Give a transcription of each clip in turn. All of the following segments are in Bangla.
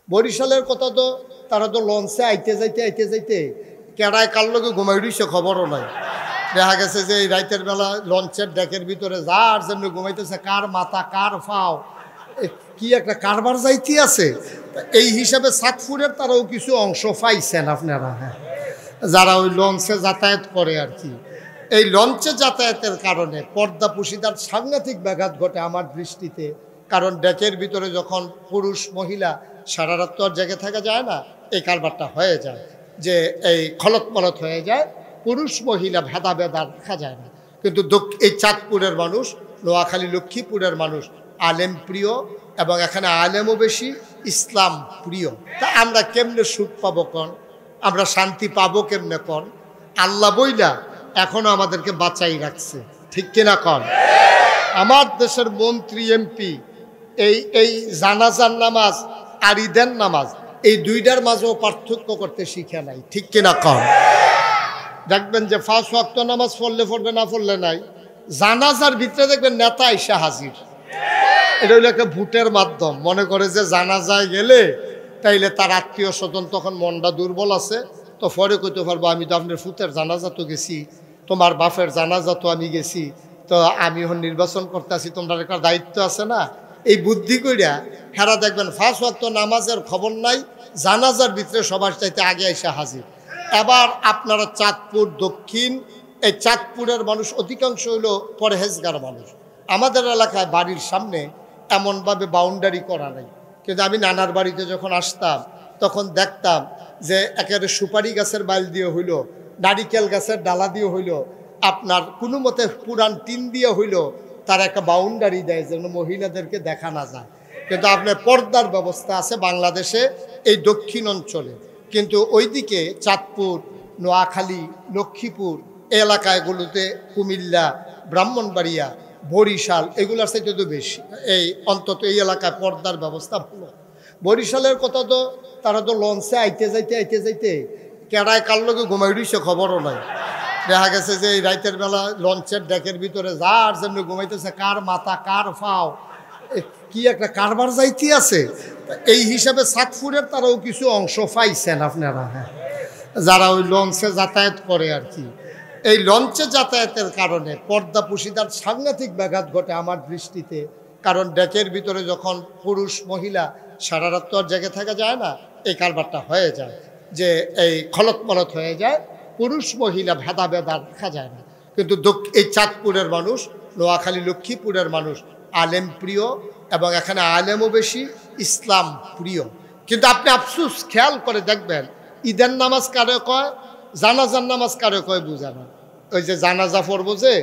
বরিশালের কথা তো তারা তো লঞ্চে আইতে যাইতে কেডায় কার লগে ঘুমাই রইছে খবরও নাই। দেখা গেছে যে এই রাইতের বেলা লঞ্চের ডেকের ভিতরে যার জন্য ঘুমাইতেছে, কার মাথা কার ফাও কি একটা কারবার যাইতে আছে। এই হিসাবে চাঁদপুরের তারাও কিছু অংশ পাইছেন আপনারা, হ্যাঁ, যারা ওই লঞ্চে যাতায়াত করে আর কি। এই লঞ্চে যাতায়াতের কারণে পর্দাপুশিদার সাংঘাতিক ব্যাঘাত ঘটে আমার দৃষ্টিতে। কারণ ডেকের ভিতরে যখন পুরুষ মহিলা সারা রাত তো আর জেগে থাকা যায় না, এই কারবারটা হয়ে যায় যে এই খলত মলত হয়ে যায়, পুরুষ মহিলা ভেদাভেদা দেখা যায় না। কিন্তু এই চাঁদপুরের মানুষ, নোয়াখালী লক্ষ্মীপুরের মানুষ আলেম প্রিয়, এবং এখানে আলেমও বেশি, ইসলাম প্রিয়। তা আমরা কেমনে সুখ পাবো কন, আমরা শান্তি পাবো কেমনে কন? আল্লাহ বইলা এখনো আমাদেরকে বাঁচাই রাখছে, ঠিক কিনা কন? আমার দেশের মন্ত্রী এমপি এই জানাজার নামাজ আর ঈদের নামাজ, এই দুইটার মাঝেও পার্থক্য করতে শিখে নাই, ঠিক কিনা কন? দেখবেন যে 5 ওয়াক্ত নামাজ পড়লে পড়বে, না পড়লে নাই। জানাজার ভিতরে দেখবেন নেতা আইসা হাজির। এটা হইলো একটা ভোটের মাধ্যম। মনে করে যে জানাজায় গেলে তাইলে তার আত্মীয় স্বজন তখন মনটা দুর্বল আছে, তো পরে কইতে পারবো আমি তো আপনার ফুতের জানাজা তো গেছি, তোমার বাপের জানাজা তো আমি গেছি, তো আমি এখন নির্বাচন করতে আসি, তোমরা একটা দায়িত্ব আছে না। এই বুদ্ধি কইরা হেরা দেখবেন 5 ওয়াক্ত নামাজের খবর নাই, জানাজার ভিতরে সবার চাইতে আগে এসে হাজির। এবার আপনারা চাঁদপুর দক্ষিণ, এই চাঁদপুরের মানুষ অধিকাংশ হইল পরহেজগার মানুষ। আমাদের এলাকায় বাড়ির সামনে এমনভাবে বাউন্ডারি করা নাই, কিন্তু আমি নানার বাড়িতে যখন আসতাম তখন দেখতাম যে একেবারে সুপারি গাছের বাইল দিয়ে হইল, নারিকেল গাছের ডালা দিয়ে হইল, আপনার কোনো মতে পুরান টিন দিয়ে হইল, তার একটা বাউন্ডারি দেয় যেন মহিলাদেরকে দেখা না যায়। কিন্তু আপনার পর্দার ব্যবস্থা আছে বাংলাদেশে এই দক্ষিণ অঞ্চলে, কিন্তু ওইদিকে চাঁদপুর, নোয়াখালী, লক্ষ্মীপুর এলাকাগুলোতে, কুমিল্লা, ব্রাহ্মণবাড়িয়া, বরিশাল এগুলোর চাইতে তো বেশি, এই অন্তত এই এলাকায় পর্দার ব্যবস্থা ভালো। বরিশালের কথা তো তারা তো লঞ্চে আইতে যাইতে কেডায় কার লগে ঘুমাই রইছে খবরও নাই। দেখা গেছে যে এই রাইতের বেলা লঞ্চের ডেকের ভিতরে যার জন্য ঘুমাইতেছে, কার মাথা কার ফাও কি একটা কারবার যাইতে আছে। এই হিসাবে চাঁদপুরের তারাও কিছু অংশ পাইছেন আপনারা, হ্যাঁ, যারা ওই লঞ্চে যাতায়াত করে আর কি। এই লঞ্চে যাতায়াতের কারণে পর্দাপুশিদার সাংঘাতিক ব্যাঘাত ঘটে আমার দৃষ্টিতে। কারণ ডেকের ভিতরে যখন পুরুষ মহিলা সারা রাত তো আর জেগে থাকা যায় না, এই কারবারটা হয়ে যায় যে এই খলত মলত হয়ে যায়, পুরুষ মহিলা ভেদাভেদা দেখা যায় না। কিন্তু এই চাঁদপুরের মানুষ, নোয়াখালী লক্ষ্মীপুরের মানুষ আলেম প্রিয়, এবং এখানে আলেমও বেশি, ইসলাম প্রিয়। কিন্তু আপনি আফসুস খেয়াল করে দেখবেন, ঈদের নামাজ কারে কয়, জানাজার নামাজ কারে কয় বুঝে না। ওই যে জানাজা পড়বো যে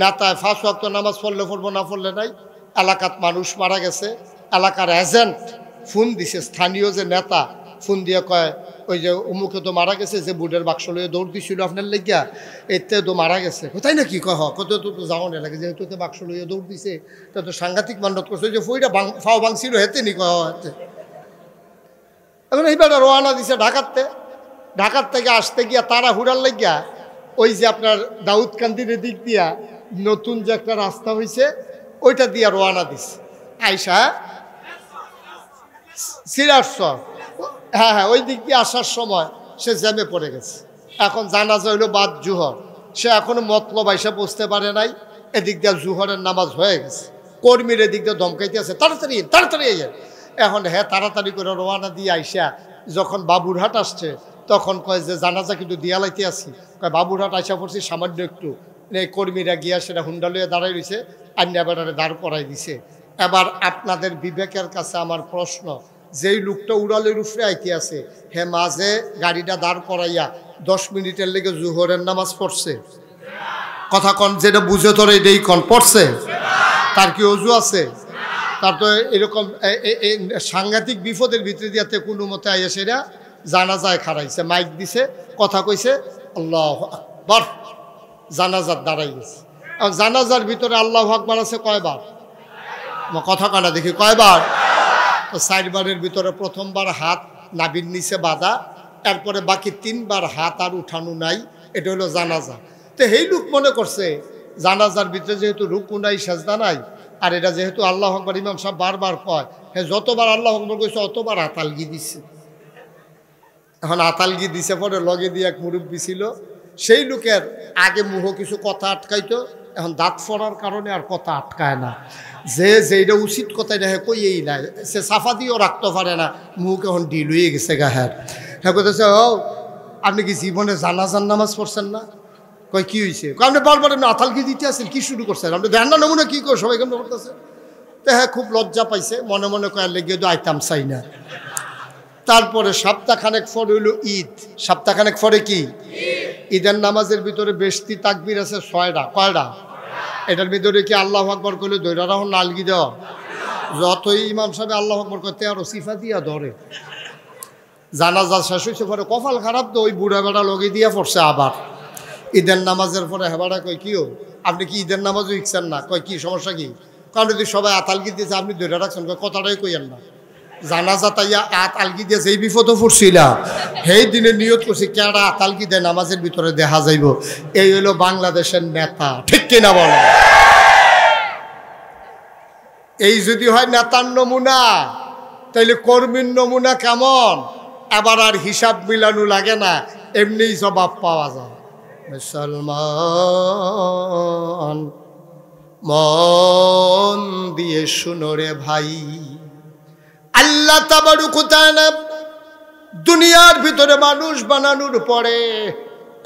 নেতায় 5 ওয়াক্ত নামাজ পড়লে পড়বো, না পড়লে নাই। এলাকাত মানুষ মারা গেছে, এলাকার এজেন্ট ফোন দিছে, স্থানীয় যে নেতা ফোন দিয়ে কয় ওই যে অমুকে তো মারা গেছে, যে বুটের বাক্স লইয়ে দৌড় দিছিল আপনার লেগিয়া, এতে তো মারা গেছে। কোথায় না কি কহ, কত তো যাওয়া না লাগে, যেহেতু তো বাক্স লইয়ে দৌড় দিছে, তা তো সাংঘাতিক মান্যত করছে, যে ফইটা ফাও ভাঙছিল হেতে নি কহ হাতে। এখন এইবার রওনা দিছে ঢাকার থেকে আসতে গিয়া তারা হুড়ার লাগিয়া ওই যে আপনার দাউদকান্দির দিক দিয়া নতুন যে একটা রাস্তা হয়েছে ওইটা দিয়া রওনা দিছে। আইসা সিরাজসর, হ্যাঁ, ওই দিক দিয়ে আসার সময় সে জ্যামে পড়ে গেছে। এখন জানাজা হইল বাদ জুহর, সে এখনো মতলব আইসা পৌঁছতে পারে নাই। এদিক দিয়ে জুহরের নামাজ হয়ে গেছে, কর্মীর এদিক দিয়ে দমকাইতে আছে, তাড়াতাড়ি এখন হ্যাঁ তাড়াতাড়ি করে রওনা দিয়ে আইসা যখন বাবুরহাট আসছে তখন কয় যে জানাজা কিন্তু দিয়ালাইতে আসি, কয় বাবুরহাট আইসা পড়ছি সামান্য একটু। এই কর্মীরা গিয়া সেটা হুন্ডা লইয়া দাঁড়াই রয়েছে, আন্যা বেড়ারে দাঁড় করাই দিছে। এবার আপনাদের বিবেকের কাছে আমার প্রশ্ন, যেই লোকটা উড়ালের উপরে আইতে আছে, হে মাঝে গাড়িটা দাঁড় করাইয়া 10 মিনিটের লেগে জুহরের নামাজ পড়ছে? কথা কন, যেটা বুঝে তোর এটাই কন, পড়ছে? তার কি অজু আছে? তার তো এরকম সাংঘাতিক বিপদের ভিতরে দিয়াতে কোনো মতে আইয়া সেটা জানাজায় খাড়াইছে, মাইক দিছে, কথা কইছে, আল্লাহু আকবার, জানাজার দাঁড়াই গেছে। আর জানাজার ভিতরে আল্লাহু আকবার আছে কয়বার? কথা কানা দেখি কয়বার? তো 4 বারের ভিতরে প্রথমবার হাত নাভির নিচে বাঁধা, এরপরে বাকি 3 বার হাত আর উঠানো নাই, এটা হলো জানাজা। তো এই লোক মনে করছে জানাজার ভিতরে যেহেতু রুকু নাই, সেজদা নাই, আর এটা যেহেতু আল্লাহু আকবার ইমাম সাহেব বারবার কয়, হ্যাঁ যতবার আল্লাহ আকবর কইছে অতবার আতালগি দিছে। এখন আতালগি দিছে পরে লগে দিয়ে এক মুরব্বী ছিল, সেই লোকের আগে মুহ কিছু কথা আটকাইতো, এখন দাঁত ফোড়ার কারণে আর কথা আটকায় না। যে যেটা উচিত কথা এটা হ্যাঁ কইয়েই নাই, সে সাফা দিয়েও রাখতে পারে না, মুখ এখন ডিল হয়ে গেছে গা। হ্যাঁ হ্যাঁ কইতেছে, ও আপনি কি জীবনে জানাজার নামাজ পড়ছেন না? কয় কি হয়েছে? আপনি বারবার আপনি আতালগি দিতে আসেন, কি শুরু করছেন আপনি? দেন না নমুনা কি করে সবাই কেমন করতেছে। তো হ্যাঁ খুব লজ্জা পাইছে, মনে মনে কয়ার লেগে তো আইতাম চাই না। তারপরে সপ্তাহখানেক পরে হইল ঈদ। সপ্তাহখানেক পরে কি ঈদের নামাজের ভিতরে বেশতি তাকবীর আছে 6টা। কয়টা? এটার ভিতরে কি আল্লাহু আকবার কইলে দইরা রাখুন নালগি দেওয়া? যতই ইমাম সাহেব আল্লাহু আকবার করতে আরো সিফা দিয়া ধরে। জানাজা শেষ হয়েছে পরে কপাল খারাপ তো ওই বুড়া বেড়া লগে দিয়া পড়ছে আবার। ঈদের নামাজের পরে হেবাটা কয় কিও আপনি কি ঈদের নামাজও ইচ্ছেন না? কয় কি সমস্যা কি? কারণ যদি সবাই আতালগি দিয়েছে আপনি দইরা রাখছেন, কয় কথাটাই কইয়েন না। জানাজা তাইয়া আতালগি দিয়ে যেই বিপদও পড়ছিলা সেই দিনে নিয়ত করছি কেডা আতালগি দেয় নামাজের ভিতরে দেখা যাইব। এই হইলো বাংলাদেশের নেতা, ঠিক কিনা বলে? এই যদি হয় নেতার নমুনা, তাইলে কর্মীর নমুনা কেমন? আবার আর হিসাব মিলানো লাগে না, এমনিই জবাব পাওয়া যায়। মুসলমান মন দিয়ে শুনো রে ভাই, আল্লাহ তাবারক ওয়া তাআলা দুনিয়ার ভিতরে মানুষ বানানোর পরে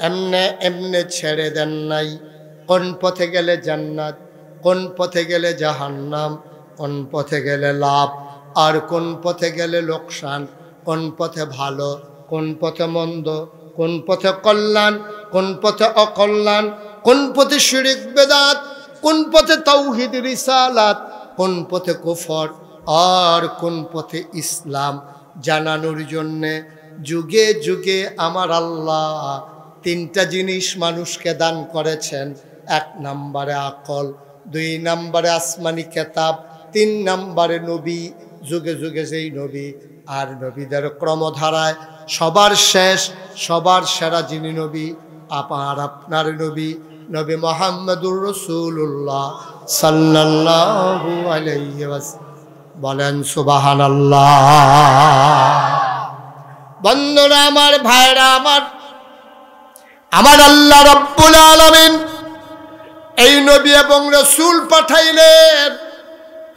এমনে এমনে ছেড়ে দেন নাই। কোন পথে গেলে জান্নাত, কোন পথে গেলে জাহান্নাম, কোন পথে গেলে লাভ আর কোন পথে গেলে লোকসান, কোন পথে ভালো, কোন পথে মন্দ, কোন পথে কল্যাণ, কোন পথে অকল্যাণ, কোন পথে শিরক বেদাত, কোন পথে তাওহীদ রিসালাত, কোন পথে কুফর আর কোন পথে ইসলাম জানানোর জন্যে যুগে যুগে আমার আল্লাহ 3টা জিনিস মানুষকে দান করেছেন। 1 নম্বরে আকল, 2 নম্বরে আসমানি কেতাব, 3 নম্বরে নবী। যুগে যুগে যেই নবী আর নবীদের ক্রমধারায় সবার শেষ সবার সেরা যিনি নবী আপনার নবী, নবী মুহাম্মদুর রাসূলুল্লাহ সাল্লাল্লাহু আলাইহি ওয়াসাল্লাম। বলেন সুবহানাল্লাহ। বন্ধুরা আমার, ভাইরা আমার, আমার আল্লাহ রাব্বুল আলামিন এই নবী এবং রাসূল পাঠাইলেন।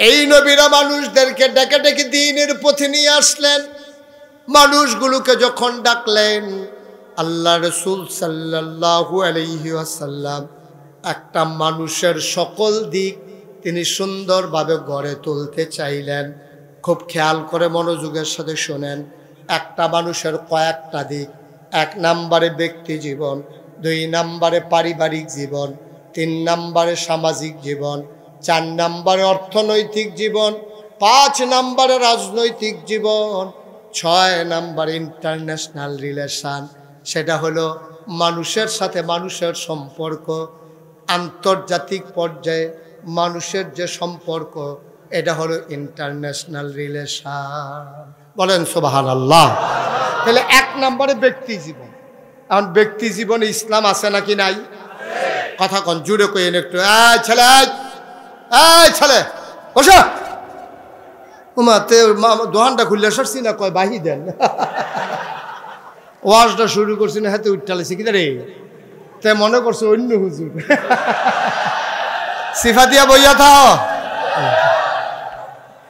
এই নবীরা মানুষদেরকে ডেকে ডেকে দ্বীনের পথে নিয়ে আসলেন। মানুষগুলোকে যখন ডাকলেন, আল্লাহ রাসূল সাল্লাল্লাহু আলাইহি ওয়াসাল্লাম একটা মানুষের সকল দিক তিনি সুন্দরভাবে গড়ে তুলতে চাইলেন। খুব খেয়াল করে মনোযোগের সাথে শোনেন। একটা মানুষের কয়েকটা দিক। 1 নম্বরে ব্যক্তি জীবন, 2 নম্বরে পারিবারিক জীবন, 3 নম্বরে সামাজিক জীবন, 4 নম্বরে অর্থনৈতিক জীবন, 5 নম্বরে রাজনৈতিক জীবন, 6 নম্বরে ইন্টারন্যাশনাল রিলেশন। সেটা হলো মানুষের সাথে মানুষের সম্পর্ক, আন্তর্জাতিক পর্যায়ে মানুষের যে সম্পর্ক, এটা হলো ইন্টারন্যাশনাল রিলেশন। বলেন সুবহানাল্লাহ। তাহলে 1 নম্বরে ব্যক্তি জীবন। এখন ব্যক্তি জীবনে ইসলাম আছে নাকি নাই? কথা কন জুড়ে কইেন একটু। ছেলে, ছেলে বসো। উমাতে দোকানটা খুললে সরছি না, কয় বাহি দেন। ওয়াজটা শুরু করছি না, হাতে উঠালেছি কি রে, তাই মনে করছো অন্য হুজুর। সিফা দিয়া বইয়া থাও,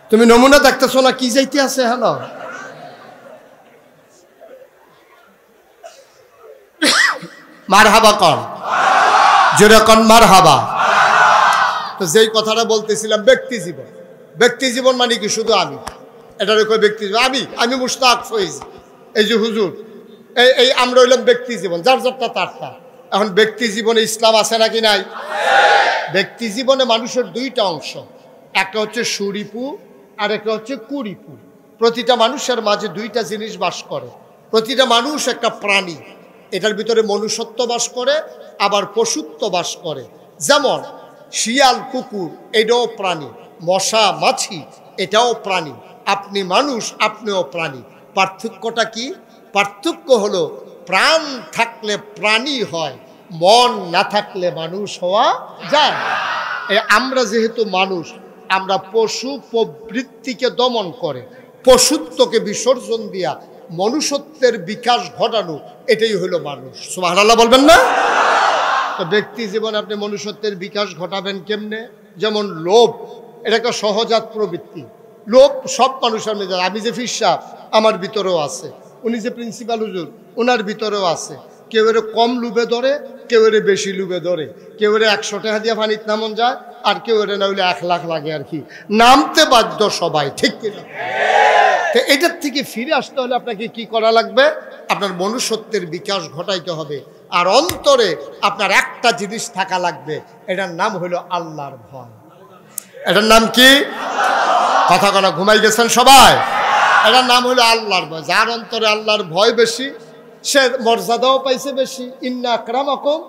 তুমি নমুনা দেখতেছো না কি যাইতে আছে। হ্যালো, মারহাবা কন, জোরে কন মারহাবা। তো যেই কথাটা বলতেছিলাম, ব্যক্তি জীবন। ব্যক্তি জীবন মানে কি? শুধু আমি, এটার কই ব্যক্তি জীবন। আমি মুশতাক ফয়েজ, এই যে হুজুর, এই আমরা হইলাম ব্যক্তি জীবন, যার যারটা তারটা। এখন ব্যক্তি জীবনে ইসলাম আছে নাকি নাই? ব্যক্তি জীবনে মানুষের 2টা অংশ, একটা হচ্ছে সুরিপু আর একটা হচ্ছে কুরিপু। প্রতিটা মানুষের মাঝে 2টা জিনিস বাস করে। প্রতিটা মানুষ একটা প্রাণী, এটার ভিতরে মনুষ্যত্ব বাস করে, আবার পশুত্ব বাস করে। যেমন শিয়াল, কুকুর এটাও প্রাণী, মশা, মাছি এটাও প্রাণী। আপনি মানুষ, আপনিও প্রাণী। পার্থক্যটা কি? পার্থক্য হলো প্রাণ থাকলে প্রাণী হয়, মন না থাকলে মানুষ হওয়া যায়। আমরা যেহেতু মানুষ, আমরা পশু প্রবৃত্তিকে দমন করে পশুত্বকে বিসর্জন দিয়া মনুষ্যত্বের বিকাশ ঘটানো, এটাই হলো মানুষ। সুবহানাল্লাহ বলবেন না? তো ব্যক্তি জীবনে আপনি মনুষ্যত্বের বিকাশ ঘটাবেন কেমনে? যেমন লোভ, এটা একটা সহজাত প্রবৃত্তি। লোভ সব মানুষের মধ্যে, আমি যে ফির সাহেব আমার ভিতরেও আছে, উনি যে প্রিন্সিপাল হুজুর ওনার ভিতরেও আছে। কেউ এর কম লুবে ধরে, কেউ এর বেশি লুবে ধরে, কেউ এর 100 টাকা দিয়ে পানিতে নামন যায়, আর কেউ এর না হইলে 1 লাখ লাগে আর কি, নামতে বাধ্য সবাই, ঠিক কিনা? তো এটার থেকে ফিরে আসতে হলে আপনাকে কি করা লাগবে? আপনার মনুষ্যত্বের বিকাশ ঘটাইতে হবে। আর অন্তরে আপনার একটা জিনিস থাকা লাগবে, এটার নাম হলো আল্লাহর ভয়। এটার নাম কি? কথা কথা ঘুমাই গেছেন সবাই? এটার নাম হলো আল্লাহর ভয়। যার অন্তরে আল্লাহর ভয় বেশি, সে মর্যাদাও পাইছে বেশি। ইন্না আকরামাকুম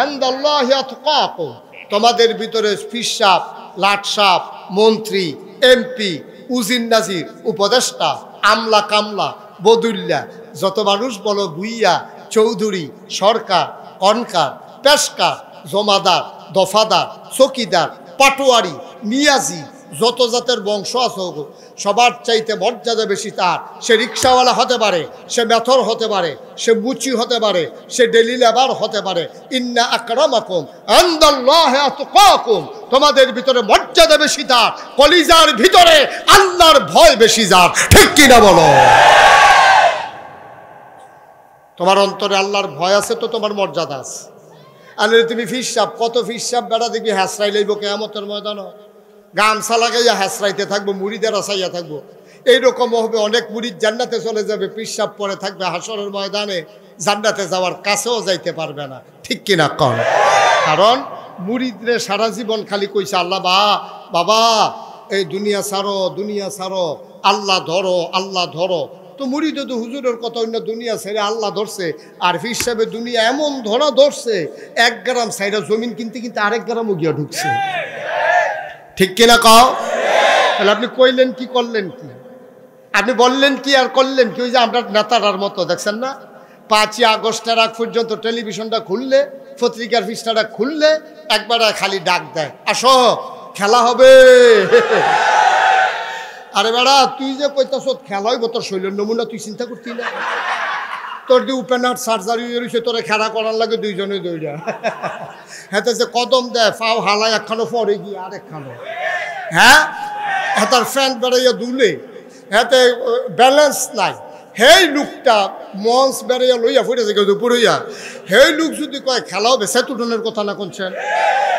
ইনদাল্লাহি আতকাকুম। তোমাদের ভিতরে পীর সাহেব, লাট সাহেব, মন্ত্রী, এমপি, উজির নাজির, উপদেষ্টা, আমলা কামলা, বদুল্লা, যত মানুষ বলো, ভুইয়া, চৌধুরী, সরকার, কনকার, পেশকার, জমাদার, দফাদার, চকিদার, পাটোয়ারি, নিয়াজি, যত জাতের বংশ আছে সবার চাইতে মর্যাদা বেশি তার। সে রিক্সাওয়ালা হতে পারে, সে মেথর হতে পারে, সে মুচি হতে পারে, সে ডেলি লেবার হতে পারে। ইন্না আকরামাকুম ইনদাল্লাহি আতকাকুম। তোমাদের ভিতরে মর্যাদা বেশি তার, কলিজার ভিতরে আল্লাহর ভয় বেশি যার, ঠিক কিনা বলো? তোমার অন্তরে আল্লাহর ভয় আছে তো তোমার মর্যাদা আছে। আর তুমি ফির সাহেব, কত ফির সাহেব বেড়া দেখবি হ্যাঁসরাই লইব কিয়ামতের ময়দানে, গামছা লাগাইয়া হ্যাঁসরাইতে থাকবো, মুড়িদের আসাইয়া থাকবো। এইরকম হবে, অনেক মুড়িদ জান্নাতে চলে যাবে, পিসাব পরে থাকবে হাসরের ময়দানে, জান্নাতে যাওয়ার কাছেও যাইতে পারবে না, ঠিক কিনা কন? কারণ মুড়িদরে সারা জীবন খালি কইছে আল্লাহ বাবা এই দুনিয়া ছাড়ো, দুনিয়া ছাড়ো, আল্লাহ ধরো, আল্লাহ ধরো। তো মুড়িদ তো হুজুরের কথা অন্য দুনিয়া ছেড়ে আল্লাহ ধরছে, আর ফির সাহেবের দুনিয়া এমন ধরা ধরছে, 1 গ্রাম সাইডা জমিন কিনতে কিনতে আরেক গ্রামও গিয়া ঢুকছে, ঠিক কিনা কও? তাহলে আপনি কইলেন কি, করলেন কি? আপনি বললেন কি আর করলেন কি? ওই যে আমরা নেতারার মতো, দেখছেন না, 5ই আগস্টের আগ পর্যন্ত টেলিভিশনটা খুললে, পত্রিকার পৃষ্ঠাটা খুললে একবার খালি ডাক দেয়, আসো খেলা হবে। আরে বেড়া, তুই যে কইতাছ খেলা হইব, তোর শৈলের নমুনা তুই চিন্তা করতি না? তোর যে ওপেনার সার্জারি হয়েছে, তোরে খেলা করার লাগে দুইজনে দৌড়া। হ্যাঁ, যে কদম দেয়, ফাও হালায় একখানো পরে গিয়ে আর একখানো, হ্যাঁ তার ফ্যান বেড়াইয়া দুলে, হ্যাঁ ব্যালেন্স নাই। হেই লোকটা মঞ্চ বেড়াইয়া লইয়া ফুটেছে কেউ দুপুরইয়া, হেই লোক যদি কয় খেলা হবে, সেতুটনের কথা না কোনছেন,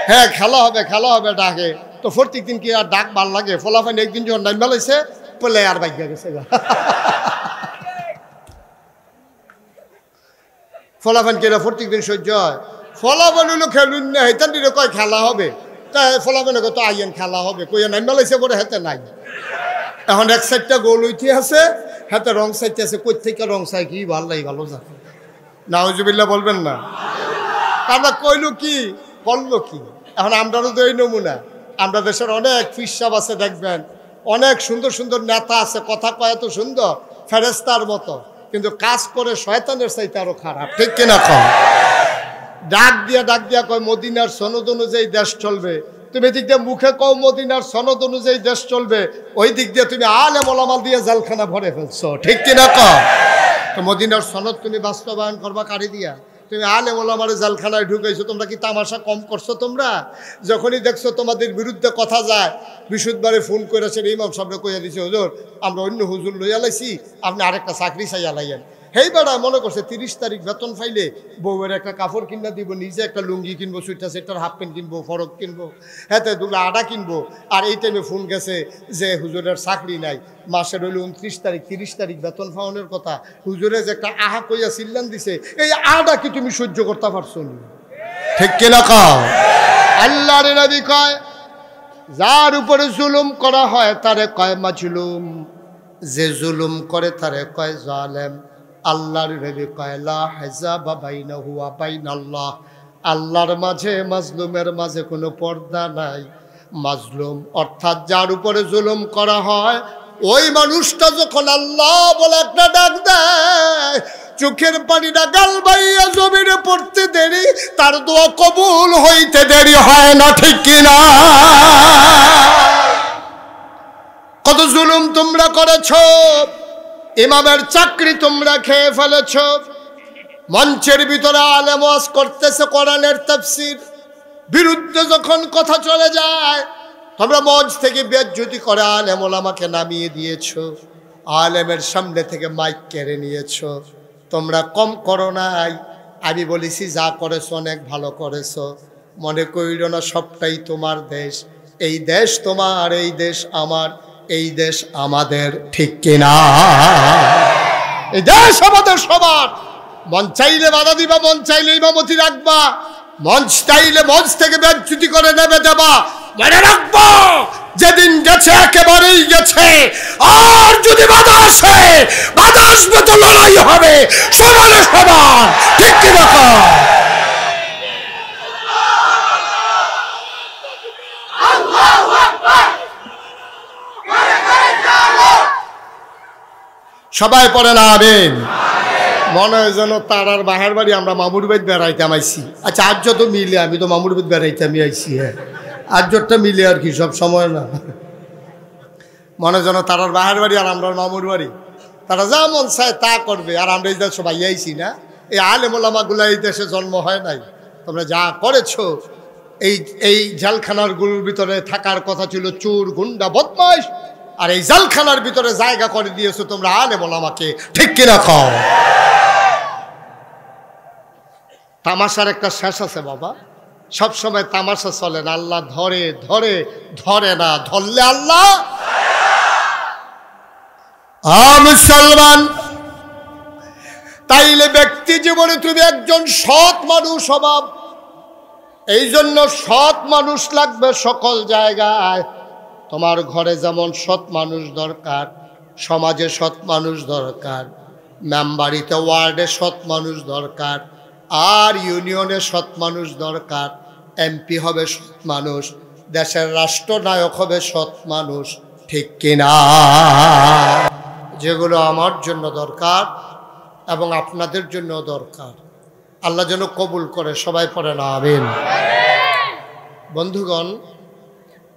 হ্যাঁ খেলা হবে, খেলা হবে ডাকে, তো প্রত্যেক দিন কি আর ডাক ভাল লাগে? ফলাফান একদিন যখন নাম বেলাইছে বলে আর বাইক গেছে, ফলাফান কেরা প্রত্যেক দিন সহ্য হয়? ফলাফান হলো খেলুন না, হেতান দিলে কয় খেলা হবে, তাই ফলাফানে কত আইয়েন খেলা হবে, কইয়া নাম বেলাইছে পরে হেতে নাই। এখন এক সাইডটা গোল উঠে আছে, হাতে রং সাইডে আছে, কই থেকে রং সাই কি ভাল লাগে, ভালো যায় নাউজুবিল্লাহ বলবেন না? আমরা কইলো কি বললো কি? এখন আমরাও তো এই নমুনা। আমরা দেশের অনেক পীর সাহেব আছে, দেখবেন অনেক সুন্দর সুন্দর নেতা আছে, কথা কয় এত সুন্দর ফেরেস্তার মতো, কিন্তু কাজ করে শয়তানের চাইতে আরো খারাপ, ঠিক কিনা কম? ডাক দিয়া কয় মদিনার সনদ অনুযায়ী দেশ চলবে। তুমি এদিক দিয়ে মুখে কও মদিনার সনদ অনুযায়ী দেশ চলবে, ওই দিক দিয়ে তুমি আলেম ওলামা দিয়ে জেলখানা ভরে ফেলছো, ঠিক কিনা কম? তো মদিনার সনদ তুমি বাস্তবায়ন করবা কারি দিয়া? তুমি আলেম ওলামারে জেলখানায় ঢুকাইছো, তোমরা কি তামাশা কম করছো? তোমরা যখনই দেখছো তোমাদের বিরুদ্ধে কথা যায়, বিশুদ্ধবারে ফোন করেছেন, ইমাম সাহেবরে কইয়া দিছে, হুজুর আমরা অন্য হুজুর লইয়া লাইছি, আপনি আরেকটা চাকরি চাইয়া লাইয়েন। হেই বেড়া মনে করছে 30 তারিখ বেতন পাইলে বউয়ের একটা কাপড় কিনা দিব, নিজে একটা লুঙ্গি কিনবো, সুইটার সেটার হাফ প্যান্ট কিনবো, ফরক কিনবো, হ্যাঁ দুটো আটা কিনবো। আর এই টাইমে ফোন গেছে যে হুজুরের চাকরি নাই, মাসের হইল 29 তারিখ, 30 তারিখ বেতন পাওয়ানোর কথা। হুজুরে যে একটা আহা কইয়া চিল্লান দিছে, এই আটা কি তুমি সহ্য করতে পারছো না? ঠিক কিনা কও? আল্লাহর নবী কয়, যার উপরে জুলুম করা হয় তারে কয় মাজলুম, যে জুলুম করে তারে কয় জালেম। আল্লাহর নবী কয় লা হিজাবা বাইনাহু ওয়া বাইনাল্লাহ, আল্লাহর মাঝে মাজলুমের মাঝে কোনো পর্দা নাই। মাজলুম অর্থাৎ যার উপরে জুলুম করা হয়, ওই মানুষটা যখন আল্লাহ বলে একটা ডাক দেয়, চোখের পানিটা গাল বাইয়া জমিনে পড়তে দেরি, তার দোয়া কবুল হইতে দেরি হয় না, ঠিক কিনা? কত জুলুম তোমরা করেছ, ইমামের চাকরি তোমরা খেয়ে ফেলেছ। মঞ্চের ভিতরে আলেম ওয়াজ করতেছে কোরআনের তাফসীর, বিরুদ্ধে যখন কথা চলে যায় তোমরা মঞ্চ থেকে বেজ্জতি করে আলেম ওলামাকে নামিয়ে দিয়েছ, আলেমের সামনে থেকে মাইক কেড়ে নিয়েছ। তোমরা কম করো নাই। আমি বলেছি যা করেছো অনেক ভালো করেছো। মনে করিল না সবটাই তোমার দেশ, এই দেশ তোমার, এই দেশ আমার, এই দেশ আমাদের, ঠিক কিনা? এই দেশ আমাদের সবার। মন চাইলে বাধা দিবা, মন চাইলে ইমামতি রাখবা, মঞ্চ চাইলে মঞ্চ থেকে বেজ্জতি করে নেমে দেবা। মনে রাখবো যেদিন গেছে একেবারেই গেছে, আর যদি বাধা আসে, বাধা আসবে তো লড়াই হবে সমানে সমান, ঠিক কি না? সবাই পড়েন আমিন। মনে হয় যেন তারার বাহার বাড়ি আমরা মামুর বাড়ি বেড়াইতাম আইছি। আচ্ছা আজ তো মিলে, আমি তো মামুর বাড়ি বেড়াইতামই আইছি। হ্যাঁ আজটা মিলে আর কি, সব সময় না। মনে যেন তারার বাহার বাড়ি আর আমরা মামুর বাড়ি, তারা যা মন চায় তা করবে, আর আমরা এই দেশ সবাই আইছি না। এই আলেম ওলামাগুলা এই দেশে জন্ম হয় নাই। তোমরা যা করেছো, এই জেলখানার গুলোর ভিতরে থাকার কথা ছিল চোর, গুন্ডা, বদমাইশ, আর এই জেলখানার ভিতরে জায়গা করে দিয়েছো তোমরা আলেম ওলামাকে, ঠিক কিনা খাও? তামাশার একটা শেষ আছে বাবা, সব সময় তামাশা চলে না। আল্লাহ ধরে ধরে ধরে না, ধরলে আল্লাহ। মুসলমান, তাইলে ব্যক্তি জীবনে তুমি একজন সৎ মানুষ হবা। এই জন্য সৎ মানুষ লাগবে সকল জায়গায়। তোমার ঘরে যেমন সৎ মানুষ দরকার, সমাজে সৎ মানুষ দরকার, মেম্বারিতে ওয়ার্ডে সৎ মানুষ দরকার, আর ইউনিয়নে সৎ মানুষ দরকার। এমপি হবে সৎ মানুষ, দেশের রাষ্ট্রনায়ক হবে সৎ মানুষ, ঠিক কিনা? যেগুলো আমার জন্য দরকার এবং আপনাদের জন্য দরকার, আল্লাহ যেন কবুল করে। সবাই পড়েন আমিন। বন্ধুগণ,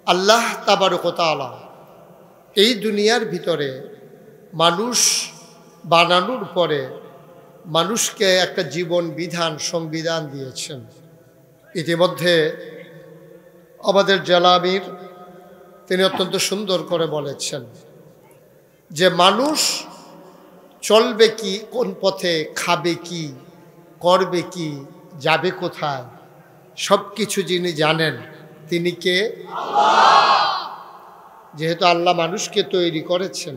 আল্লাহ তাবারক ওয়া তাআলা এই দুনিয়ার ভিতরে মানুষ বানানোর পরে মানুষকে একটা জীবন বিধান, সংবিধান দিয়েছেন। ইতিমধ্যে আমাদের জেলামীর তিনি অত্যন্ত সুন্দর করে বলেছেন যে মানুষ চলবে কি, কোন পথে, খাবে কি, করবে কি, যাবে কোথায়, সব কিছু যিনি জানেন তিনি কে? যেহেতু আল্লাহ মানুষকে তৈরি করেছেন,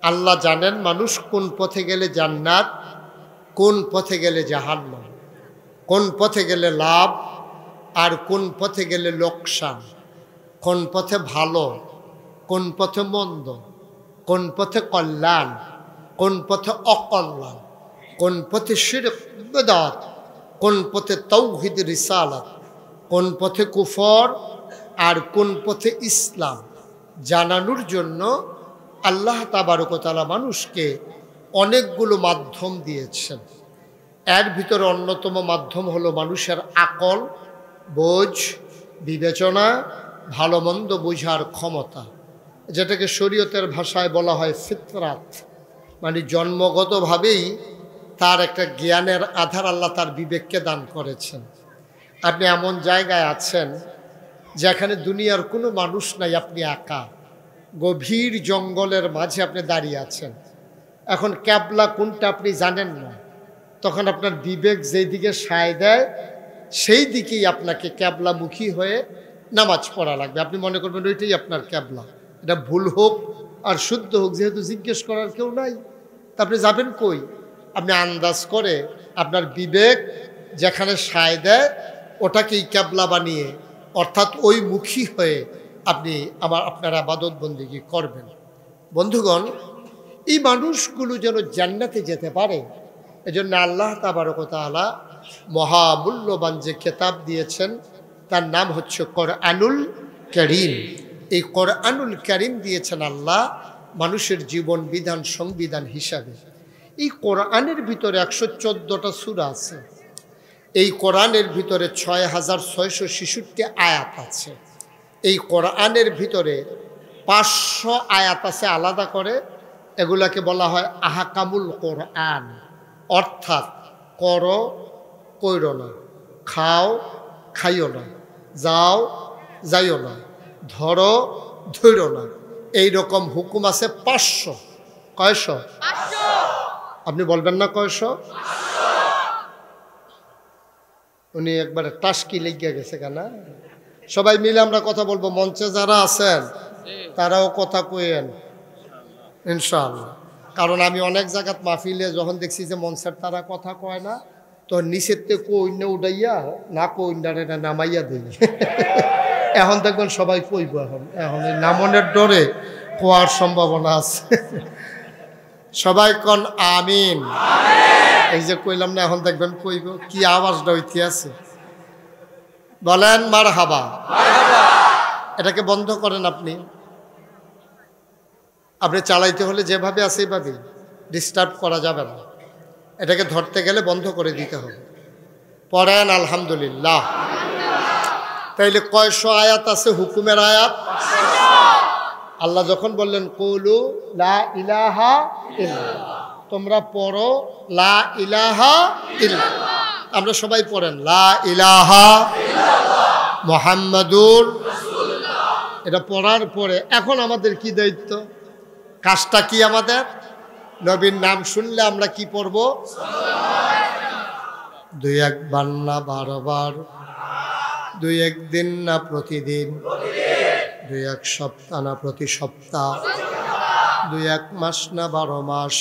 আল্লাহ জানেন মানুষ কোন পথে গেলে জান্নাত, কোন পথে গেলে জাহান্নাম, কোন পথে গেলে লাভ আর কোন পথে গেলে লোকসান, কোন পথে ভালো, কোন পথে মন্দ, কোন পথে কল্যাণ, কোন পথে অকল্যাণ, কোন পথে শিরক বিদআত, কোন পথে তাওহীদ রিসালাত, কোন পথে কুফর আর কোন পথে ইসলাম জানানোর জন্য আল্লাহ তাবারক ওয়া তাআলা মানুষকে অনেকগুলো মাধ্যম দিয়েছেন। এর ভিতরে অন্যতম মাধ্যম হলো মানুষের আকল, বোঝ, বিবেচনা, ভালো মন্দ বোঝার ক্ষমতা, যেটাকে শরীয়তের ভাষায় বলা হয় ফিতরাত। মানে জন্মগতভাবেই তার একটা জ্ঞানের আধার আল্লাহ তার বিবেককে দান করেছেন। আপনি এমন জায়গায় আছেন যেখানে দুনিয়ার কোনো মানুষ নাই, আপনি একা, গভীর জঙ্গলের মাঝে আপনি দাঁড়িয়ে আছেন। এখন ক্যাবলা কোনটা আপনি জানেন না, তখন আপনার বিবেক যেই দিকে সায় দেয় সেই দিকেই আপনাকে ক্যাবলামুখী হয়ে নামাজ পড়া লাগবে। আপনি মনে করবেন ওইটাই আপনার ক্যাবলা। এটা ভুল হোক আর শুদ্ধ হোক, যেহেতু জিজ্ঞেস করার কেউ নাই, তা আপনি যাবেন কই? আপনি আন্দাজ করে আপনার বিবেক যেখানে সায় দেয় ওটাকেই ক্যাবলা বানিয়ে, অর্থাৎ ওই মুখী হয়ে আপনি আপনার ইবাদত বন্দেগী করবেন। বন্ধুগণ, এই মানুষগুলো যেন জান্নাতে যেতে পারে, এজন্য আল্লাহ তাবারক ওয়া তাআলা মহামূল্যবান যে কিতাব দিয়েছেন তার নাম হচ্ছে কোরআনুল কারীম। এই কোরআনুল কারীম দিয়েছেন আল্লাহ মানুষের জীবন বিধান, সংবিধান হিসাবে। এই কোরআনের ভিতরে 114টা সূরা আছে। এই কোরআনের ভিতরে 6666 আয়াত আছে। এই কোরআনের ভিতরে 500 আয়াত আছে আলাদা করে, এগুলাকে বলা হয় আহকামুল কোরআন। অর্থাৎ করো, কইরো না, খাও, খাইও না, যাও, যাইও না, ধরো, ধইরো না, এইরকম হুকুম আছে 500। কয়শো? আপনি বলবেন না কয়শো? উনি একবারে টাসকি লেগে গেছে কেন? সবাই মিলে আমরা কথা বলবো, মঞ্চে যারা আছেন তারাও কথা কইেন ইনশাআল্লাহ। কারণ আমি অনেক জায়গাত মাহফিলে যখন দেখছি যে মঞ্চের তারা কথা কয় না, তো নিচের থেকে কইনে উঠাইয়া না কইনারে নামাইয়া দিই। এখন দেখবেন সবাই কইব, এখন এখন এই নামনের ডরে কোয়ার সম্ভাবনা আছে। সবাই কন আমিন। এই যে কইলাম না, এখন দেখবেন কইব, কি আওয়াজটা হইতে আছে, বলেন মারহাবা। এটাকে বন্ধ করেন। আপনি চালাইতে হলে যেভাবে আছে এইভাবে, ডিস্টার্ব করা যাবে না। এটাকে ধরতে গেলে বন্ধ করে দিতে হবে। পড়েন আলহামদুলিল্লাহ। তাইলে কয়শো আয়াত আছে হুকুমের আয়াত? আল্লাহ যখন বললেন কুলু লা ইলাহা ইল্লাল্লাহ, তোমরা পড়ো লা ইলাহা ইল্লাল্লাহ। আমরা সবাই পড়েন লা ইলাহা ইল্লাল্লাহ মুহাম্মাদুর রাসূলুল্লাহ। এটা পড়ার পরে এখন আমাদের কি দায়িত্ব, কাজটা কি আমাদের? নবীর নাম শুনলে আমরা কি পড়ব? দুই একবার না 12 বার, দুই একদিন না প্রতিদিন, দুই এক সপ্তাহ না প্রতি সপ্তাহ, দুই এক মাস না 12 মাস,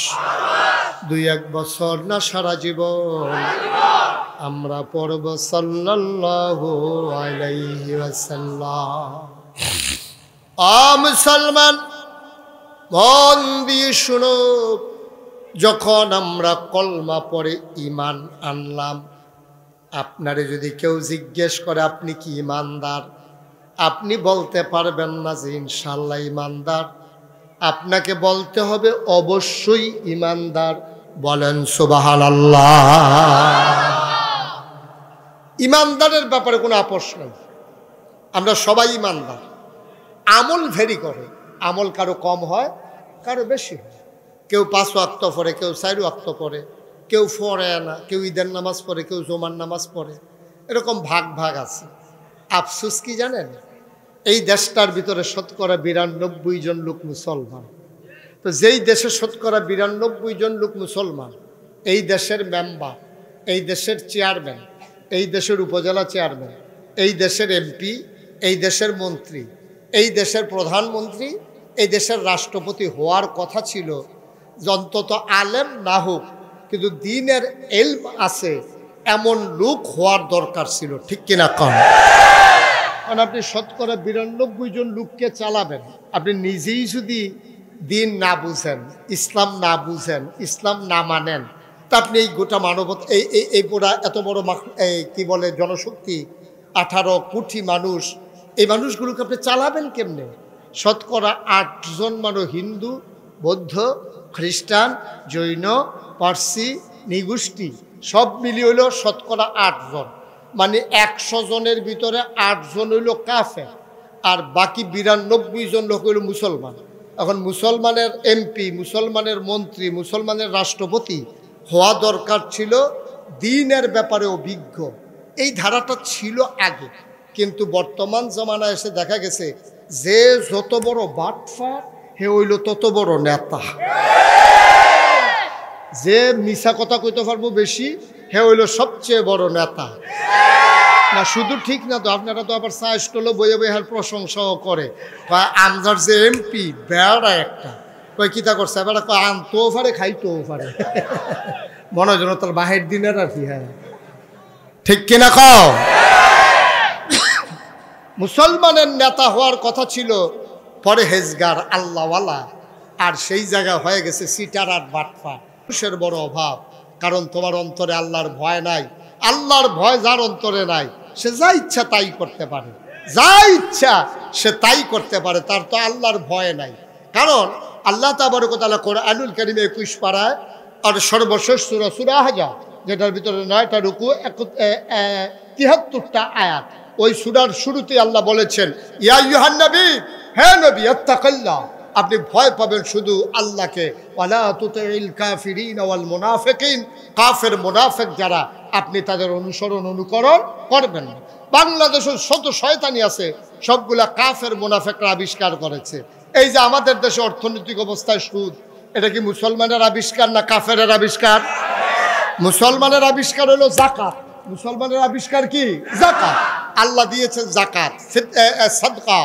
দুই এক বছর না সারা জীবন আমরা পড়ব সাল্লাল্লাহু আলাইহি ওয়াসাল্লাম। মুসলমান মন দিয়ে শুনো, যখন আমরা কলমা পড়ে ঈমান আনলাম, আপনারে যদি কেউ জিজ্ঞেস করে আপনি কি ঈমানদার, আপনি বলতে পারবেন না যে ইনশাআল্লাহ ঈমানদার। আপনাকে বলতে হবে অবশ্যই ঈমানদার। বলেন সুবহানাল্লাহ। ঈমানদারের ব্যাপারে কোনো আপোষ নেই, আমরা সবাই ঈমানদার। আমল ভেরি করে, আমল কারো কম হয়, কারো বেশি হয়। কেউ 5 ওয়াক্ত পড়ে, কেউ 4 ওয়াক্ত পড়ে, কেউ পড়ে না, কেউ ঈদের নামাজ পড়ে, কেউ জুমার নামাজ পড়ে, এরকম ভাগ ভাগ আছে। আফসোস কি জানেন, এই দেশটার ভিতরে শতকরা 92 জন লোক মুসলমান। তো যেই দেশে শতকরা 92 জন লোক মুসলমান, এই দেশের মেম্বার, এই দেশের চেয়ারম্যান, এই দেশের উপজেলা চেয়ারম্যান, এই দেশের এমপি, এই দেশের মন্ত্রী, এই দেশের প্রধানমন্ত্রী, এই দেশের রাষ্ট্রপতি হওয়ার কথা ছিল। অন্তত আলেম না হোক, কিন্তু দ্বীনের ইলম আছে এমন লোক হওয়ার দরকার ছিল, ঠিক কিনা কন? কারণ আপনি শতকরা 92 জন লোককে চালাবেন, আপনি নিজেই যদি দিন না বুঝেন, ইসলাম না বুঝেন, ইসলাম না মানেন, তা আপনি এই গোটা মানবতা, এই পুরা এত বড় এই কি বলে জনশক্তি, 18 কোটি মানুষ, এই মানুষগুলোকে আপনি চালাবেন কেমনে? শতকরা 8 জন মানুষ হিন্দু, বৌদ্ধ, খ্রিস্টান, জৈন, পার্সি, নিগোষ্ঠী সব মিলিয়ে হইল শতকরা 8 জন। মানে 100 জনের ভিতরে 8 জন হইল কাফের, আর বাকি 92 জন লোক হইল মুসলমান। এখন মুসলমানের এমপি, মুসলমানের মন্ত্রী, মুসলমানের রাষ্ট্রপতি হওয়া দরকার ছিল দ্বীনের ব্যাপারে অভিজ্ঞ। এই ধারাটা ছিল আগে, কিন্তু বর্তমান জমানায় এসে দেখা গেছে যে যত বড় বাটফার হে হইল তত বড় নেতা, যে মিছা কথা কইতে পারবো বেশি হে হইল সবচেয়ে বড় নেতা। না শুধু ঠিক না তো, আপনারা তো আবার চা স্টলে বইয়ে বইয়ে প্রশংসাও করে, আমজার যে এমপি বেড়া একটা কয় কিতা করছে, বেড়া কয় আনতেও পারে খাইতেও পারে, মনে হয় যেন তার বাহির দিনের আর কি। হ্যাঁ ঠিক কিনা কও? মুসলমানের নেতা হওয়ার কথা ছিল পরহেজগার, আল্লাহওয়ালা, আর সেই জায়গা হয়ে গেছে সিটার আর বাটফা। মানুষের বড় অভাব, কারণ তোমার অন্তরে আল্লাহর ভয় নাই। আল্লাহর ভয় যার অন্তরে নাই, সে যা ইচ্ছা তাই করতে পারে, যা ইচ্ছা সে তাই করতে পারে, তার তো আল্লাহর ভয় নাই। কারণ আল্লাহ তাবারক ওয়া তাআলা কোরআনুল কারীমে 21 পারায় আর সর্বশেষ সূরা সূরা আহজাব, যেটার ভিতরে 9টা রুকু 73টা আয়াত, ওই সূরার শুরুতে আল্লাহ বলেছেন ইয়া আইয়ুহান নবী হে নবী ইত্তাকিল্লাহ, আপনি ভয় পাবেন শুধু আল্লাহকে। ওয়ালা তুতিল কাফিরিন ওয়াল মুনাফিকিন, কাফের মুনাফিক যারা আপনি তাদের অনুকরণ করবেন না। বাংলাদেশের শত শয়তানি আছে, সবগুলা কাফের মুনাফিকরা আবিষ্কার করেছে। এই যে আমাদের দেশে অর্থনৈতিক অবস্থায় সুদ, এটা কি মুসলমানের আবিষ্কার না কাফেরের আবিষ্কার? মুসলমানের আবিষ্কার হলো যাকাত। মুসলমানের আবিষ্কার কি? যাকাত। আল্লাহ দিয়েছেন যাকাত, সাদকা,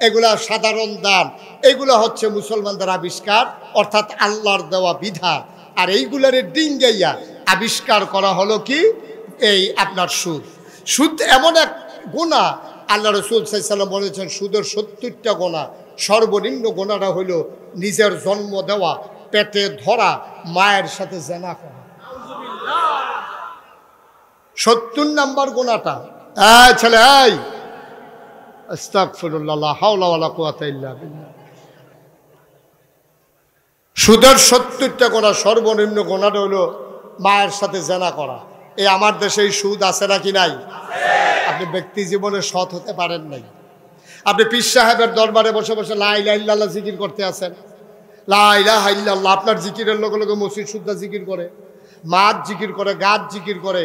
এগুলা সাধারণ দান, এগুলো হচ্ছে মুসলমানদের আবিষ্কার, অর্থাৎ আল্লাহর দেওয়া বিধান। আর এইগুলারে ডিঙ্গাইয়া আবিষ্কার করা হলো কি? এই আপনার সুদ। সুদ এমন এক গুনাহ, আল্লাহ রাসূল সাল্লাল্লাহু আলাইহি ওয়াসাল্লাম বলেছেন সুদের 70টা গুনাহ। সর্বনিম্ন গুনাহটা হলো নিজের জন্ম দেওয়া, পেটে ধরা মায়ের সাথে জিনা করা। 70 নাম্বার গুনাহটা। এই ছেলে, এই আস্তাগফিরুল্লাহ, লা হাওলা ওয়ালা কুওয়াতা ইল্লা বিল্লাহ। সুদের 70টা গুনাহ, সর্বনিম্ন গুনাহটা হলো মায়ের সাথে জিনা করা। এই আমার দেশে এই সুদ আছে নাকি নাই? আপনি ব্যক্তি জীবনে সৎ হতে পারেন নাই। আপনি পীর সাহেবের দরবারে বসে বসে লা ইলাহা ইল্লাল্লাহ জিকির করতে আছেন। লা ইলাহা ইল্লাল্লাহ, আপনার জিকিরের লগে লগে মসজিদ সুদ্ধা জিকির করে, মাছ জিকির করে, গাছ জিকির করে,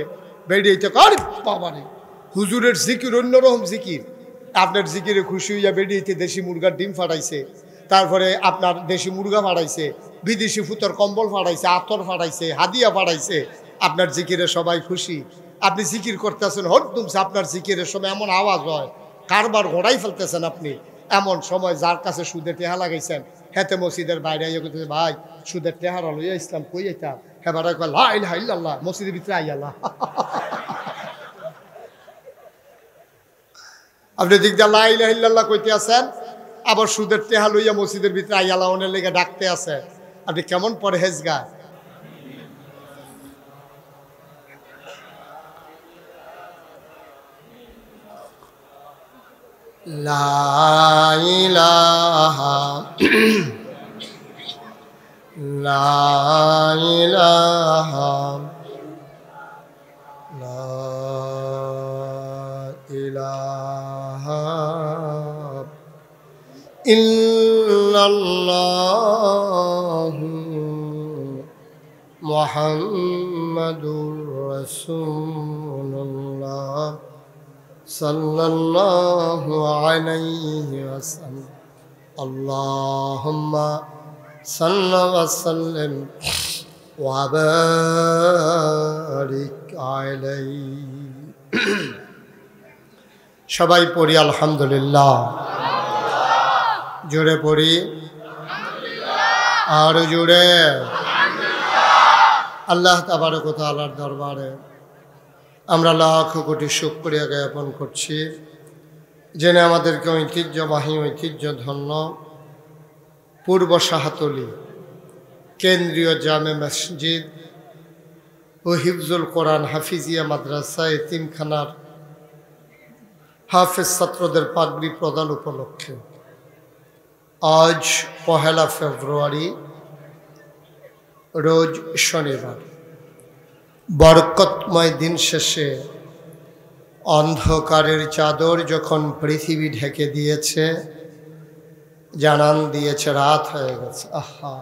বেরিয়েছে কর বাবারে। হুজুরের জিকির অন্যরকম জিকির। আপনার জিকিরে খুশি হইয়া বেরিয়েছে দেশি মুরগার ডিম ফাটাইছে, তারপরে আপনার দেশি মুরগা ফাটাইছে, বিদেশি ফুতর কম্বল ফাটাইছে, আতর ফাটাইছে, হাদিয়া ফাটাইছে। আপনার জিকিরে সবাই খুশি। আপনি জিকির করতেছেন হরদমছে, আপনার জিকিরের সময় এমন আওয়াজ হয় কারবার ঘোড়াই ফেলতেছেন আপনি। এমন সময় যার কাছে সুদের টেহা লাগাইছেন, হেতে মসজিদের বাইরে করতেছে, ভাই সুদের টেহারা লইয়া ইসলাম কই যেতাম, হ্যাঁ লা ইলাহা ইল্লাল্লাহ, মসজিদের ভিতরে আইয়াল্লাহ। আপনি দিক দিয়ে লা ইলাহা ইল্লাল্লাহ কইতে আছেন, আবার সুদের টেহা লইয়া মসজিদের ভিতরে আইয়াল্লাহ ওনের লেগে ডাকতে আছে। আপনি কেমন পরহেজগা? লা ইলাহা লা ইলাহা লা ইলাহা ইল্লাল্লাহু মুহাম্মাদুর রাসূলুল্লাহ সাল্লাল্লাহু আলাইহি ওয়াসাল্লাম। আল্লাহুম্মা সাল্লি ওয়া সাল্লিম ওয়া বারিক আলাইহি। সবাই পড়ি আলহামদুলিল্লাহ। জোরে পড়ি আর জোরে। আল্লাহ তাবারক ওয়া তাআলার দরবারে আমরা লাখ কোটি শুকরিয়া জ্ঞাপন করছি, জেনে আমাদেরকে ঐতিহ্যবাহী ঐতিহ্যধন্য পূর্ব শাহতলী কেন্দ্রীয় জামে মসজিদ ও হিফজুল কোরআন হাফিজিয়া মাদ্রাসা এতিমখানার হাফেজ ছাত্রদের পাগড়ি প্রদান উপলক্ষে আজ 1 ফেব্রুয়ারি রোজ শনিবার বরকতময় দিন শেষে অন্ধকারের চাদর যখন পৃথিবী ঢেকে দিয়েছে, জানান দিয়েছে রাত হয়ে গেছে। আহা,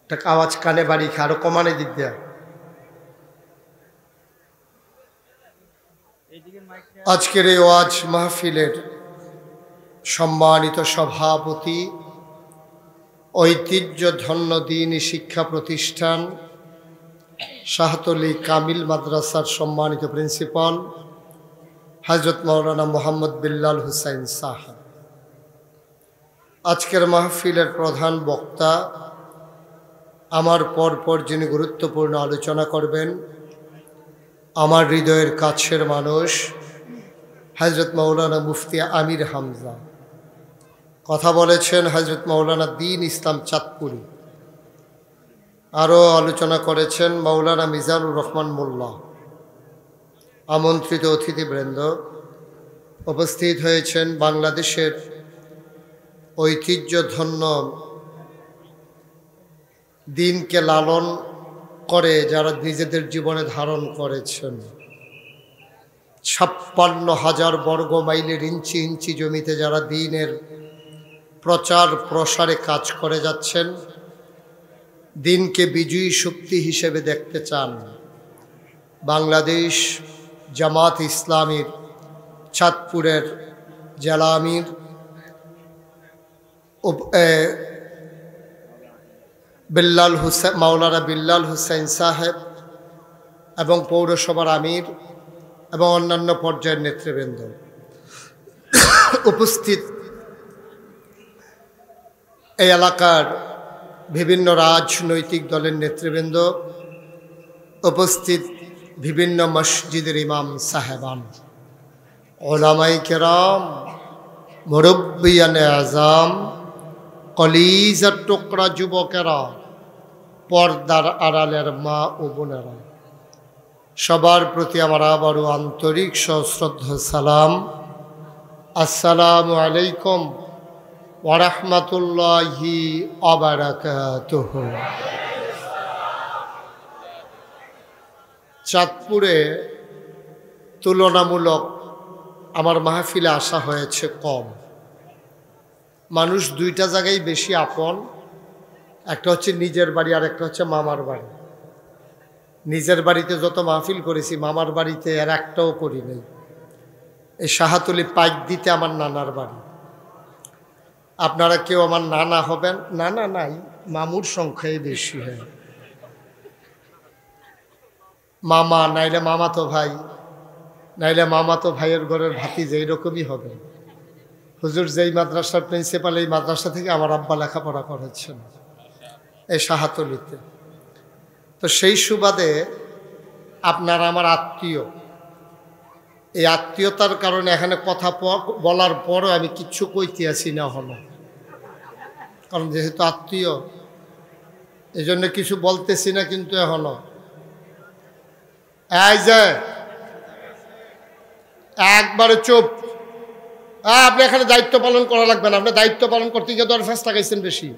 একটা আওয়াজ কানে বাড়ি খা, আরো কমানে দিক দেয়া। আজকের এই ওয়াজ মাহফিলের সম্মানিত সভাপতি, ঐতিহ্যধন্য দ্বীনি শিক্ষা প্রতিষ্ঠান শাহতলী কামিল মাদ্রাসার সম্মানিত প্রিন্সিপাল হযরত মাওলানা মোহাম্মদ বিল্লাল হুসাইন সাহেব, আজকের মাহফিলের প্রধান বক্তা, আমার পরপর যিনি গুরুত্বপূর্ণ আলোচনা করবেন, আমার হৃদয়ের কাছের মানুষ হযরত মাওলানা মুফতি আমির হামজা। কথা বলেছেন হযরত মাওলানা দ্বীন ইসলাম চাঁদপুরি। আরও আলোচনা করেছেন মাওলানা মিজানুর রহমান মোল্লা। আমন্ত্রিত অতিথিবৃন্দ, উপস্থিত হয়েছেন বাংলাদেশের ঐতিহ্যধন্য দ্বীনকে লালন করে যারা নিজেদের জীবনে ধারণ করেছেন, 56,000 বর্গ মাইলের ইঞ্চি ইঞ্চি জমিতে যারা দ্বীনের প্রচার প্রসারে কাজ করে যাচ্ছেন, দ্বীনকে বিজয়ী শক্তি হিসেবে দেখতে চান, বাংলাদেশ জামাত ইসলামীর চাঁদপুরের জেলা আমির বিল্লাল হুসেন, মাওলানা বিল্লাল হুসেন সাহেব এবং পৌরসভার আমির এবং অন্যান্য পর্যায়ের নেতৃবৃন্দ, উপস্থিত এই এলাকার বিভিন্ন রাজনৈতিক দলের নেতৃবৃন্দ, উপস্থিত বিভিন্ন মসজিদের ইমাম সাহেবান, ওলামাই কেরাম, মুরব্বিয়ানে আজম, কলিজার টুকরা যুবকেরা, পর্দার আড়ালের মা ও বোনেরা, সবার প্রতি আমার আবারও আন্তরিক সশ্রদ্ধ সালাম। আসসালামু আলাইকুম ওয়া রাহমাতুল্লাহি ওয়া বারাকাতুহু। চাঁদপুরে তুলনামূলক আমার মাহফিলে আসা হয়েছে কম। মানুষ দুইটা জায়গায় বেশি আপন, একটা হচ্ছে নিজের বাড়ি আর একটা হচ্ছে মামার বাড়ি। নিজের বাড়িতে যত মাহফিল করেছি মামার বাড়িতে আর একটাও করি নাই। এই শাহাতুলি পাইক দিতে আমার নানার বাড়ি। আপনারা কেউ আমার নানা হবেন? নানা নাই, মামুর সংখ্যাই বেশি হয়। মামা নাইলে মামাতো ভাই, নাইলে মামাতো ভাইয়ের ঘরের ভাতিজা, এইরকমই হবে। হুজুর যেই মাদ্রাসার প্রিন্সিপাল, এই মাদ্রাসা থেকে আমার আব্বা লেখাপড়া করেছেন এই শাহাতলিতে। তো সেই সুবাদে আপনারা আমার আত্মীয়। এই আত্মীয়তার কারণে এখানে কথা বলার পরও আমি কিচ্ছু কইতে আসি না হলো, কারণ যেহেতু আত্মীয় এই জন্য কিছু বলতেছি না। কিন্তু এখনো এই যে একবারে চুপ। আপনি এখানে দায়িত্ব পালন করা লাগবে না। আপনি দায়িত্ব পালন করতে গিয়ে 10 ফেস লাগাইছেন বেশি।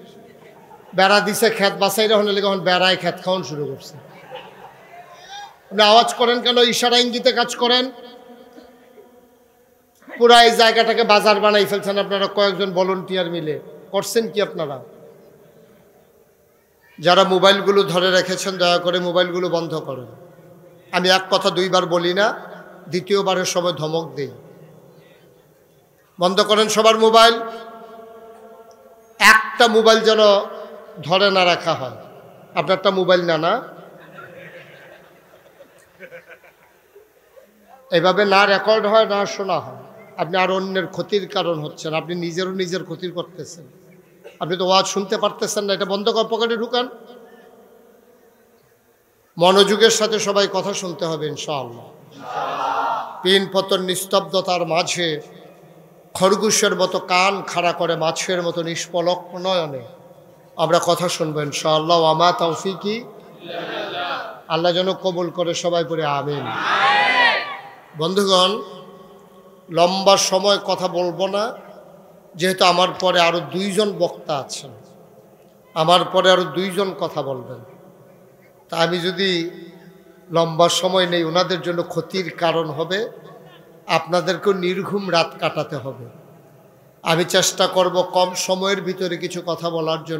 বেড়া দিছে খেত বাসাইরা হলে এখন বেড়ায় খেত খাওয়ান শুরু করছে। আপনি আওয়াজ করেন কেন? ইশারা ইঙ্গিতে কাজ করেন। পুরা এই জায়গাটাকে বাজার বানাই ফেলছেন আপনারা কয়েকজন ভলান্টিয়ার মিলে। করছেন কি আপনারা? যারা মোবাইলগুলো ধরে রেখেছেন দয়া করে মোবাইলগুলো বন্ধ করেন। আমি এক কথা দুইবার বলি না, দ্বিতীয়বারের সময় ধমক দেই। বন্ধ করেন সবার মোবাইল। একটা মোবাইল যেন ধরে না রাখা হয়। আপনারটা মোবাইল না, না এইভাবে না রেকর্ড হয়, না শোনা হয়। আপনি আর অন্যের ক্ষতির কারণ হচ্ছেন, আপনি নিজেরও নিজের ক্ষতির করতেছেন। আপনি তো ওয়াজ শুনতে পারতেছেন না, এটা বন্ধ করে পকেটে ঢুকান। মনোযোগের সাথে সবাই কথা শুনতে হবে ইনশাআল্লাহ। পিন পতন নিস্তব্ধতার মাঝে খরগোশের মতো কান খাড়া করে মাছের মতো নিষ্পলক নয়নে আমরা কথা শুনবো ইনশাআল্লাহ। আমা তৌফিকি আল্লাহ যেন কবুল করে, সবাই পড়ে আমিন। বন্ধুগণ, লম্বা সময় কথা বলবো না, যেহেতু আমার পরে আরো 2 জন বক্তা আছেন, আমার পরে আরো 2 জন কথা বলবেন। তা আমি যদি লম্বা সময় নেই, ওনাদের জন্য ক্ষতির কারণ হবে, আপনাদেরকেও নির্ঘুম রাত কাটাতে হবে। আমি চেষ্টা করব কম সময়ের ভিতরে কিছু কথা বলার জন্য।